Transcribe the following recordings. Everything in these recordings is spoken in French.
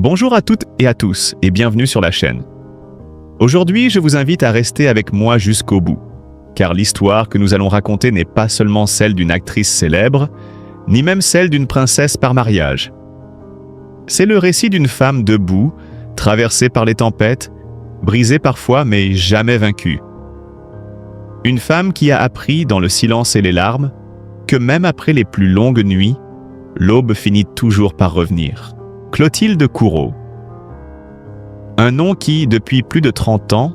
Bonjour à toutes et à tous et bienvenue sur la chaîne. Aujourd'hui, je vous invite à rester avec moi jusqu'au bout, car l'histoire que nous allons raconter n'est pas seulement celle d'une actrice célèbre, ni même celle d'une princesse par mariage. C'est le récit d'une femme debout, traversée par les tempêtes, brisée parfois mais jamais vaincue. Une femme qui a appris dans le silence et les larmes que même après les plus longues nuits, l'aube finit toujours par revenir. Clotilde Courreau. Un nom qui, depuis plus de 30 ans,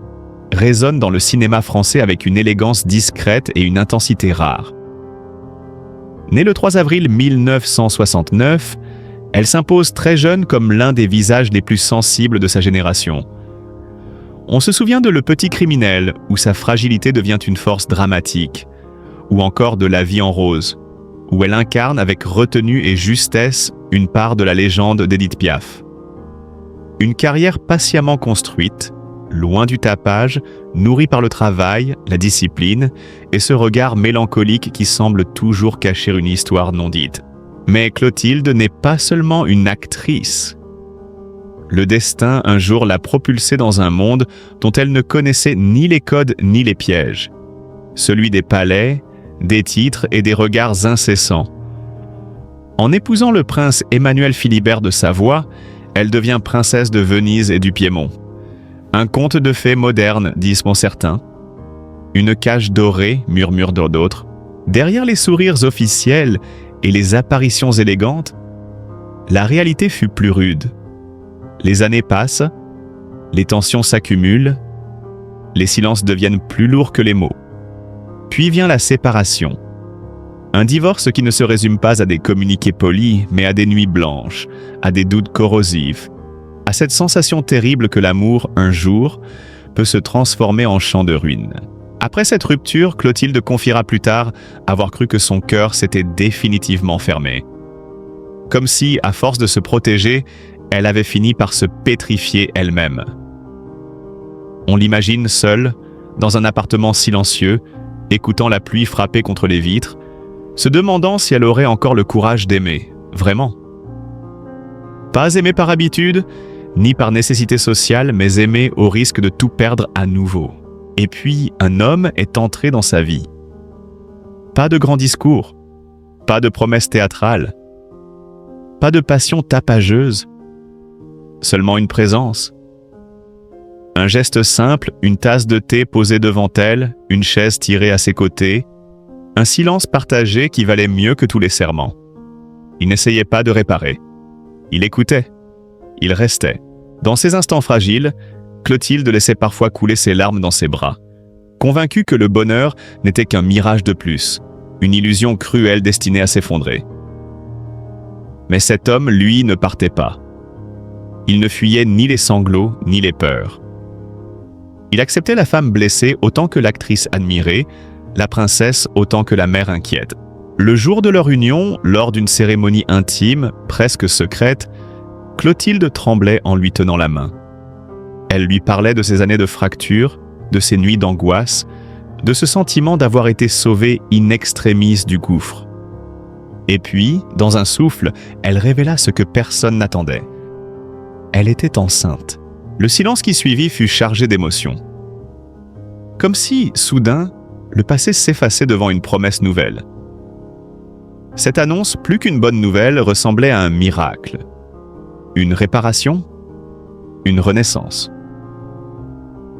résonne dans le cinéma français avec une élégance discrète et une intensité rare. Née le 3 avril 1969, elle s'impose très jeune comme l'un des visages les plus sensibles de sa génération. On se souvient de Le Petit Criminel, où sa fragilité devient une force dramatique, ou encore de La Vie en rose, où elle incarne avec retenue et justesse une part de la légende d'Édith Piaf. Une carrière patiemment construite, loin du tapage, nourrie par le travail, la discipline et ce regard mélancolique qui semble toujours cacher une histoire non dite. Mais Clotilde n'est pas seulement une actrice. Le destin un jour l'a propulsée dans un monde dont elle ne connaissait ni les codes ni les pièges. Celui des palais, des titres et des regards incessants. En épousant le prince Emmanuel Philibert de Savoie, elle devient princesse de Venise et du Piémont. Un conte de fées moderne, disent certains. Une cage dorée, murmurent d'autres. Derrière les sourires officiels et les apparitions élégantes, la réalité fut plus rude. Les années passent, les tensions s'accumulent, les silences deviennent plus lourds que les mots. Puis vient la séparation. Un divorce qui ne se résume pas à des communiqués polis, mais à des nuits blanches, à des doutes corrosifs, à cette sensation terrible que l'amour, un jour, peut se transformer en champ de ruines. Après cette rupture, Clotilde confiera plus tard avoir cru que son cœur s'était définitivement fermé. Comme si, à force de se protéger, elle avait fini par se pétrifier elle-même. On l'imagine seule, dans un appartement silencieux, écoutant la pluie frapper contre les vitres, se demandant si elle aurait encore le courage d'aimer, vraiment. Pas aimer par habitude, ni par nécessité sociale, mais aimer au risque de tout perdre à nouveau. Et puis, un homme est entré dans sa vie. Pas de grands discours, pas de promesses théâtrales, pas de passion tapageuse, seulement une présence. Un geste simple, une tasse de thé posée devant elle, une chaise tirée à ses côtés, un silence partagé qui valait mieux que tous les serments. Il n'essayait pas de réparer. Il écoutait. Il restait. Dans ces instants fragiles, Clotilde laissait parfois couler ses larmes dans ses bras, convaincue que le bonheur n'était qu'un mirage de plus, une illusion cruelle destinée à s'effondrer. Mais cet homme, lui, ne partait pas. Il ne fuyait ni les sanglots, ni les peurs. Il acceptait la femme blessée autant que l'actrice admirée, la princesse autant que la mère inquiète. Le jour de leur union, lors d'une cérémonie intime, presque secrète, Clotilde tremblait en lui tenant la main. Elle lui parlait de ses années de fracture, de ses nuits d'angoisse, de ce sentiment d'avoir été sauvée in extremis du gouffre. Et puis, dans un souffle, elle révéla ce que personne n'attendait. Elle était enceinte. Le silence qui suivit fut chargé d'émotions. Comme si, soudain, le passé s'effaçait devant une promesse nouvelle. Cette annonce, plus qu'une bonne nouvelle, ressemblait à un miracle. Une réparation, une renaissance.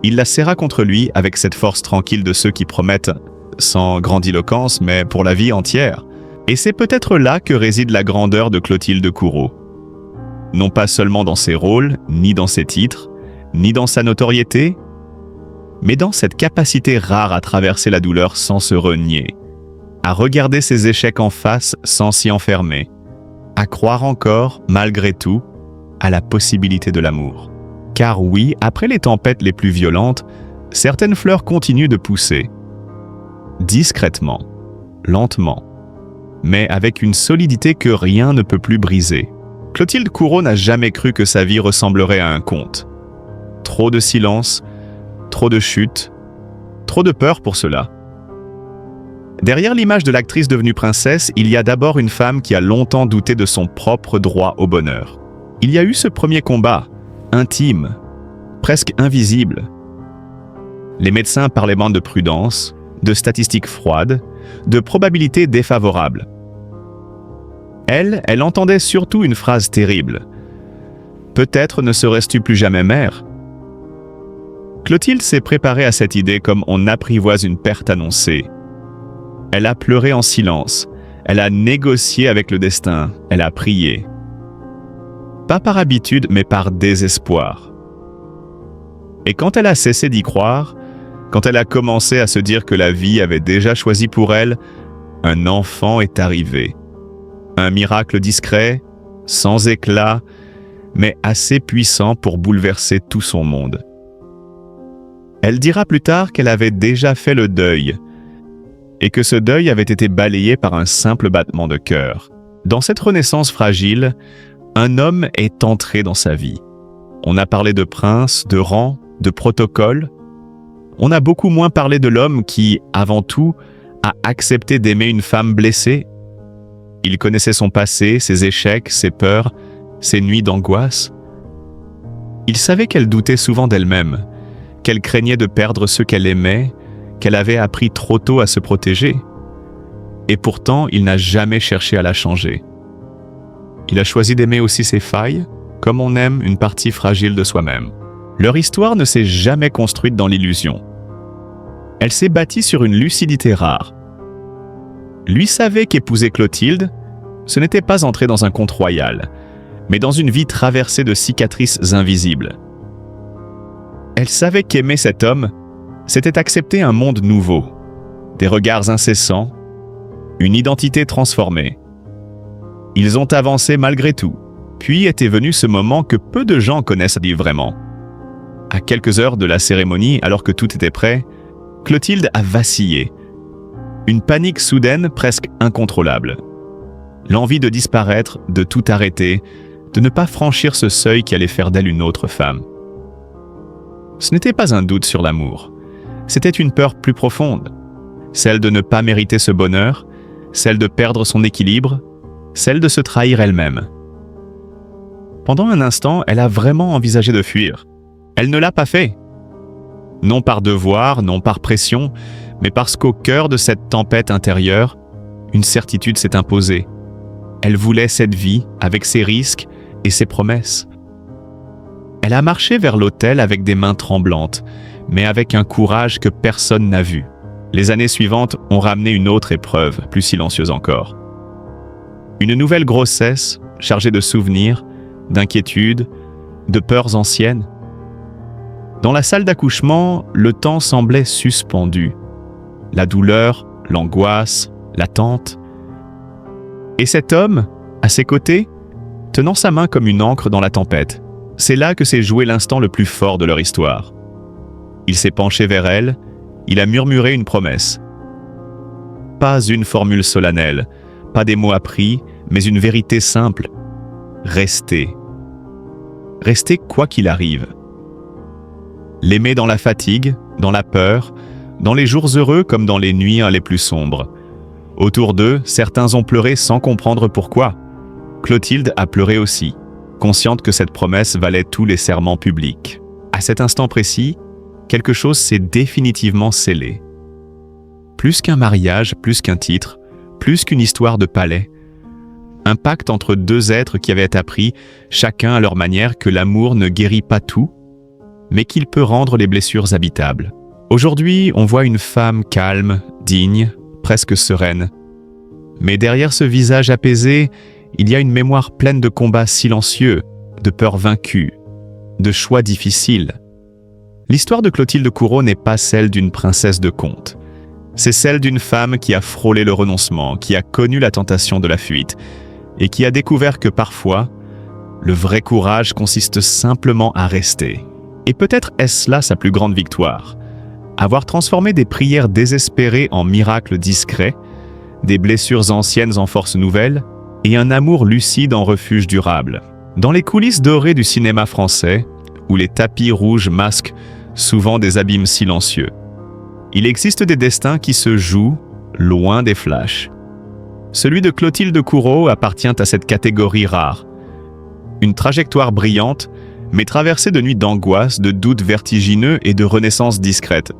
Il la serra contre lui avec cette force tranquille de ceux qui promettent, sans grandiloquence, mais pour la vie entière. Et c'est peut-être là que réside la grandeur de Clotilde Courreau. Non pas seulement dans ses rôles, ni dans ses titres, ni dans sa notoriété, mais dans cette capacité rare à traverser la douleur sans se renier, à regarder ses échecs en face sans s'y enfermer, à croire encore, malgré tout, à la possibilité de l'amour. Car oui, après les tempêtes les plus violentes, certaines fleurs continuent de pousser. Discrètement, lentement, mais avec une solidité que rien ne peut plus briser. Clotilde Courreau n'a jamais cru que sa vie ressemblerait à un conte. Trop de silence, trop de chutes, trop de peur pour cela. Derrière l'image de l'actrice devenue princesse, il y a d'abord une femme qui a longtemps douté de son propre droit au bonheur. Il y a eu ce premier combat, intime, presque invisible. Les médecins parlaient moins de prudence, de statistiques froides, de probabilités défavorables. Elle entendait surtout une phrase terrible. « Peut-être ne serais-tu plus jamais mère ?» Clotilde s'est préparée à cette idée comme on apprivoise une perte annoncée. Elle a pleuré en silence, elle a négocié avec le destin, elle a prié. Pas par habitude, mais par désespoir. Et quand elle a cessé d'y croire, quand elle a commencé à se dire que la vie avait déjà choisi pour elle, un enfant est arrivé. Un miracle discret, sans éclat, mais assez puissant pour bouleverser tout son monde. Elle dira plus tard qu'elle avait déjà fait le deuil, et que ce deuil avait été balayé par un simple battement de cœur. Dans cette renaissance fragile, un homme est entré dans sa vie. On a parlé de prince, de rang, de protocole. On a beaucoup moins parlé de l'homme qui, avant tout, a accepté d'aimer une femme blessée. Il connaissait son passé, ses échecs, ses peurs, ses nuits d'angoisse. Il savait qu'elle doutait souvent d'elle-même, qu'elle craignait de perdre ceux qu'elle aimait, qu'elle avait appris trop tôt à se protéger. Et pourtant, il n'a jamais cherché à la changer. Il a choisi d'aimer aussi ses failles, comme on aime une partie fragile de soi-même. Leur histoire ne s'est jamais construite dans l'illusion. Elle s'est bâtie sur une lucidité rare. Lui savait qu'épouser Clotilde, ce n'était pas entrer dans un conte royal, mais dans une vie traversée de cicatrices invisibles. Elle savait qu'aimer cet homme, c'était accepter un monde nouveau, des regards incessants, une identité transformée. Ils ont avancé malgré tout, puis était venu ce moment que peu de gens connaissent vraiment. À quelques heures de la cérémonie, alors que tout était prêt, Clotilde a vacillé. Une panique soudaine, presque incontrôlable. L'envie de disparaître, de tout arrêter, de ne pas franchir ce seuil qui allait faire d'elle une autre femme. Ce n'était pas un doute sur l'amour. C'était une peur plus profonde. Celle de ne pas mériter ce bonheur, celle de perdre son équilibre, celle de se trahir elle-même. Pendant un instant, elle a vraiment envisagé de fuir. Elle ne l'a pas fait. Non par devoir, non par pression, mais parce qu'au cœur de cette tempête intérieure, une certitude s'est imposée. Elle voulait cette vie avec ses risques et ses promesses. Elle a marché vers l'autel avec des mains tremblantes, mais avec un courage que personne n'a vu. Les années suivantes ont ramené une autre épreuve, plus silencieuse encore. Une nouvelle grossesse, chargée de souvenirs, d'inquiétudes, de peurs anciennes. Dans la salle d'accouchement, le temps semblait suspendu. La douleur, l'angoisse, l'attente. Et cet homme, à ses côtés, tenant sa main comme une ancre dans la tempête. C'est là que s'est joué l'instant le plus fort de leur histoire. Il s'est penché vers elle, il a murmuré une promesse. Pas une formule solennelle, pas des mots appris, mais une vérité simple. Rester. Rester quoi qu'il arrive. L'aimer dans la fatigue, dans la peur, dans les jours heureux comme dans les nuits les plus sombres. Autour d'eux, certains ont pleuré sans comprendre pourquoi. Clotilde a pleuré aussi, consciente que cette promesse valait tous les serments publics. À cet instant précis, quelque chose s'est définitivement scellé. Plus qu'un mariage, plus qu'un titre, plus qu'une histoire de palais. Un pacte entre deux êtres qui avaient appris, chacun à leur manière, que l'amour ne guérit pas tout, mais qu'il peut rendre les blessures habitables. Aujourd'hui, on voit une femme calme, digne, presque sereine. Mais derrière ce visage apaisé, il y a une mémoire pleine de combats silencieux, de peurs vaincues, de choix difficiles. L'histoire de Clotilde Courreau n'est pas celle d'une princesse de conte. C'est celle d'une femme qui a frôlé le renoncement, qui a connu la tentation de la fuite, et qui a découvert que parfois, le vrai courage consiste simplement à rester. Et peut-être est-ce là sa plus grande victoire. Avoir transformé des prières désespérées en miracles discrets, des blessures anciennes en forces nouvelles, et un amour lucide en refuge durable. Dans les coulisses dorées du cinéma français, où les tapis rouges masquent souvent des abîmes silencieux, il existe des destins qui se jouent loin des flashs. Celui de Clotilde Courreau appartient à cette catégorie rare. Une trajectoire brillante, mais traversée de nuits d'angoisse, de doutes vertigineux et de renaissances discrètes.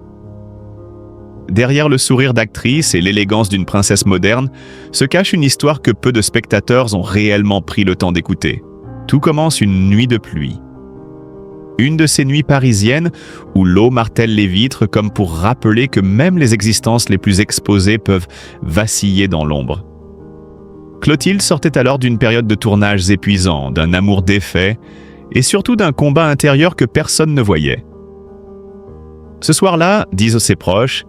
Derrière le sourire d'actrice et l'élégance d'une princesse moderne, se cache une histoire que peu de spectateurs ont réellement pris le temps d'écouter. Tout commence une nuit de pluie. Une de ces nuits parisiennes où l'eau martèle les vitres comme pour rappeler que même les existences les plus exposées peuvent vaciller dans l'ombre. Clotilde sortait alors d'une période de tournages épuisants, d'un amour défait et surtout d'un combat intérieur que personne ne voyait. Ce soir-là, disent ses proches,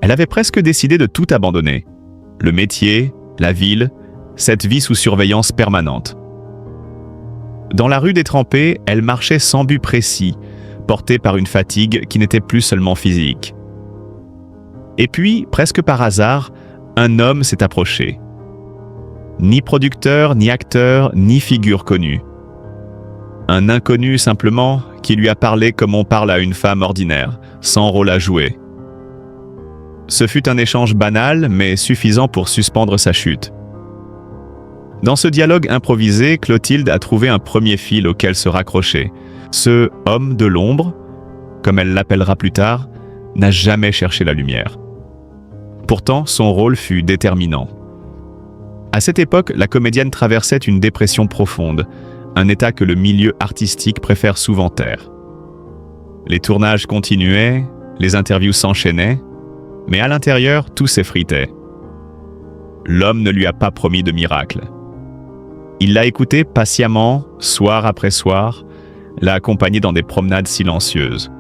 elle avait presque décidé de tout abandonner. Le métier, la ville, cette vie sous surveillance permanente. Dans la rue détrempée, elle marchait sans but précis, portée par une fatigue qui n'était plus seulement physique. Et puis, presque par hasard, un homme s'est approché. Ni producteur, ni acteur, ni figure connue. Un inconnu simplement qui lui a parlé comme on parle à une femme ordinaire, sans rôle à jouer. Ce fut un échange banal, mais suffisant pour suspendre sa chute. Dans ce dialogue improvisé, Clotilde a trouvé un premier fil auquel se raccrocher. Ce « homme de l'ombre », comme elle l'appellera plus tard, n'a jamais cherché la lumière. Pourtant, son rôle fut déterminant. À cette époque, la comédienne traversait une dépression profonde, un état que le milieu artistique préfère souvent taire. Les tournages continuaient, les interviews s'enchaînaient, mais à l'intérieur, tout s'effritait. L'homme ne lui a pas promis de miracle. Il l'a écoutée patiemment, soir après soir, l'a accompagnée dans des promenades silencieuses.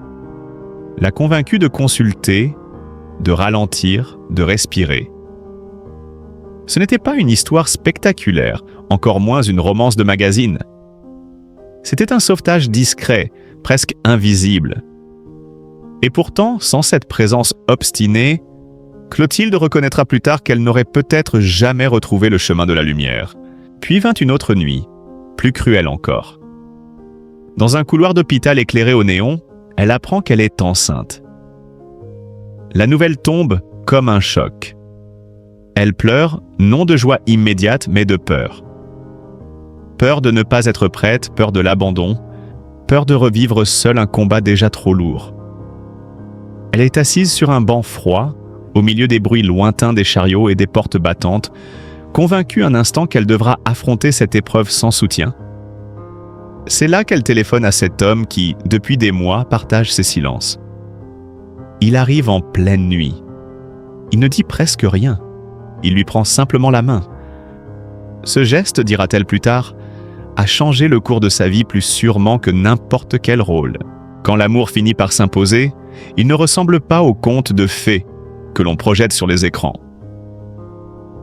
L'a convaincue de consulter, de ralentir, de respirer. Ce n'était pas une histoire spectaculaire, encore moins une romance de magazine. C'était un sauvetage discret, presque invisible. Et pourtant, sans cette présence obstinée, Clotilde reconnaîtra plus tard qu'elle n'aurait peut-être jamais retrouvé le chemin de la lumière. Puis vint une autre nuit, plus cruelle encore. Dans un couloir d'hôpital éclairé au néon, elle apprend qu'elle est enceinte. La nouvelle tombe comme un choc. Elle pleure, non de joie immédiate, mais de peur. Peur de ne pas être prête, peur de l'abandon, peur de revivre seule un combat déjà trop lourd. Elle est assise sur un banc froid, au milieu des bruits lointains des chariots et des portes battantes, convaincue un instant qu'elle devra affronter cette épreuve sans soutien. C'est là qu'elle téléphone à cet homme qui, depuis des mois, partage ses silences. Il arrive en pleine nuit. Il ne dit presque rien. Il lui prend simplement la main. Ce geste, dira-t-elle plus tard, a changé le cours de sa vie plus sûrement que n'importe quel rôle. Quand l'amour finit par s'imposer, il ne ressemble pas aux contes de fées que l'on projette sur les écrans.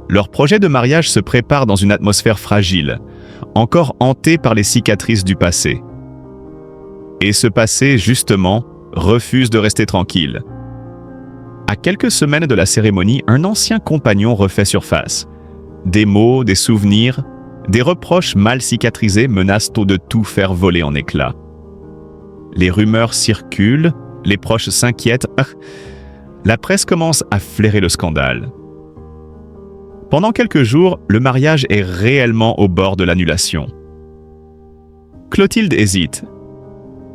Leur projet de mariage se prépare dans une atmosphère fragile, encore hantée par les cicatrices du passé. Et ce passé, justement, refuse de rester tranquille. À quelques semaines de la cérémonie, un ancien compagnon refait surface. Des mots, des souvenirs, des reproches mal cicatrisés menacent de tout faire voler en éclats. Les rumeurs circulent, les proches s'inquiètent. La presse commence à flairer le scandale. Pendant quelques jours, le mariage est réellement au bord de l'annulation. Clotilde hésite.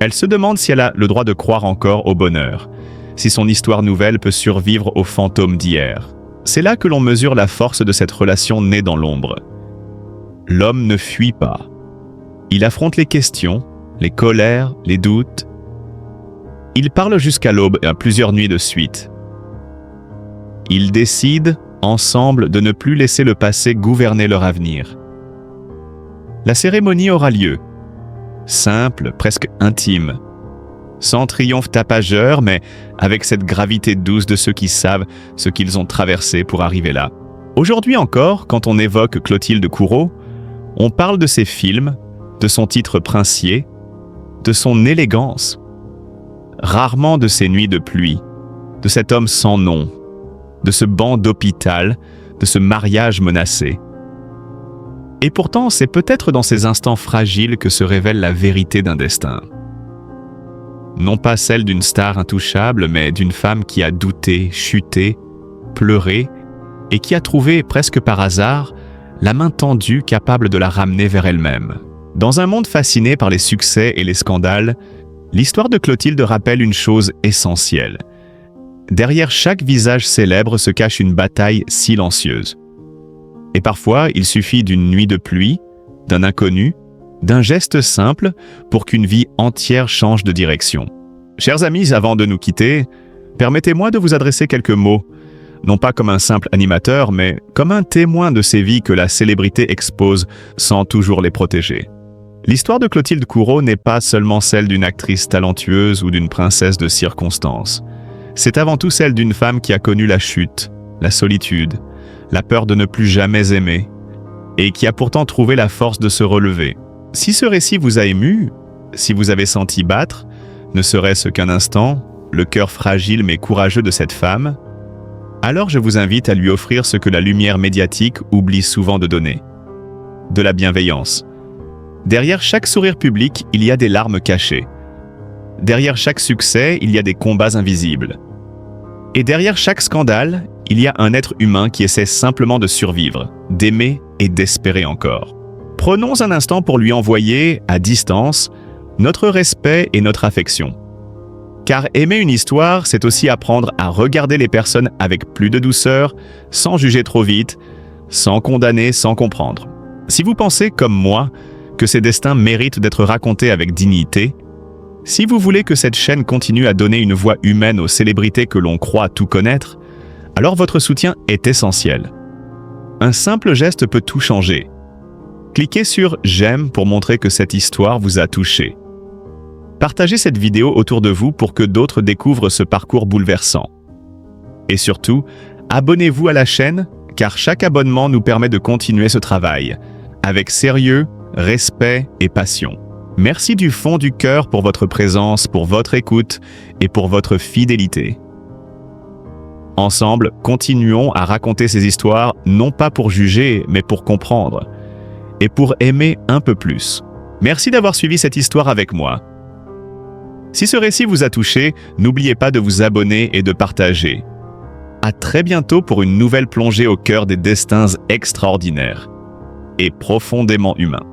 Elle se demande si elle a le droit de croire encore au bonheur, si son histoire nouvelle peut survivre aux fantômes d'hier. C'est là que l'on mesure la force de cette relation née dans l'ombre. L'homme ne fuit pas. Il affronte les questions, les colères, les doutes. Ils parlent jusqu'à l'aube et à plusieurs nuits de suite. Ils décident, ensemble, de ne plus laisser le passé gouverner leur avenir. La cérémonie aura lieu. Simple, presque intime. Sans triomphe tapageur, mais avec cette gravité douce de ceux qui savent ce qu'ils ont traversé pour arriver là. Aujourd'hui encore, quand on évoque Clotilde Courreau, on parle de ses films, de son titre princier, de son élégance. Rarement de ses nuits de pluie, de cet homme sans nom, de ce banc d'hôpital, de ce mariage menacé. Et pourtant, c'est peut-être dans ces instants fragiles que se révèle la vérité d'un destin. Non pas celle d'une star intouchable, mais d'une femme qui a douté, chuté, pleuré, et qui a trouvé, presque par hasard, la main tendue capable de la ramener vers elle-même. Dans un monde fasciné par les succès et les scandales, l'histoire de Clotilde rappelle une chose essentielle. Derrière chaque visage célèbre se cache une bataille silencieuse. Et parfois, il suffit d'une nuit de pluie, d'un inconnu, d'un geste simple pour qu'une vie entière change de direction. Chers amis, avant de nous quitter, permettez-moi de vous adresser quelques mots, non pas comme un simple animateur, mais comme un témoin de ces vies que la célébrité expose sans toujours les protéger. L'histoire de Clotilde Courreau n'est pas seulement celle d'une actrice talentueuse ou d'une princesse de circonstance. C'est avant tout celle d'une femme qui a connu la chute, la solitude, la peur de ne plus jamais aimer, et qui a pourtant trouvé la force de se relever. Si ce récit vous a ému, si vous avez senti battre, ne serait-ce qu'un instant, le cœur fragile mais courageux de cette femme, alors je vous invite à lui offrir ce que la lumière médiatique oublie souvent de donner. De la bienveillance. Derrière chaque sourire public, il y a des larmes cachées. Derrière chaque succès, il y a des combats invisibles. Et derrière chaque scandale, il y a un être humain qui essaie simplement de survivre, d'aimer et d'espérer encore. Prenons un instant pour lui envoyer, à distance, notre respect et notre affection. Car aimer une histoire, c'est aussi apprendre à regarder les personnes avec plus de douceur, sans juger trop vite, sans condamner, sans comprendre. Si vous pensez, comme moi, que ces destins méritent d'être racontés avec dignité, si vous voulez que cette chaîne continue à donner une voix humaine aux célébrités que l'on croit tout connaître, alors votre soutien est essentiel. Un simple geste peut tout changer. Cliquez sur « J'aime » pour montrer que cette histoire vous a touché. Partagez cette vidéo autour de vous pour que d'autres découvrent ce parcours bouleversant. Et surtout, abonnez-vous à la chaîne, car chaque abonnement nous permet de continuer ce travail, avec sérieux, respect et passion. Merci du fond du cœur pour votre présence, pour votre écoute et pour votre fidélité. Ensemble, continuons à raconter ces histoires, non pas pour juger, mais pour comprendre, et pour aimer un peu plus. Merci d'avoir suivi cette histoire avec moi. Si ce récit vous a touché, n'oubliez pas de vous abonner et de partager. À très bientôt pour une nouvelle plongée au cœur des destins extraordinaires et profondément humains.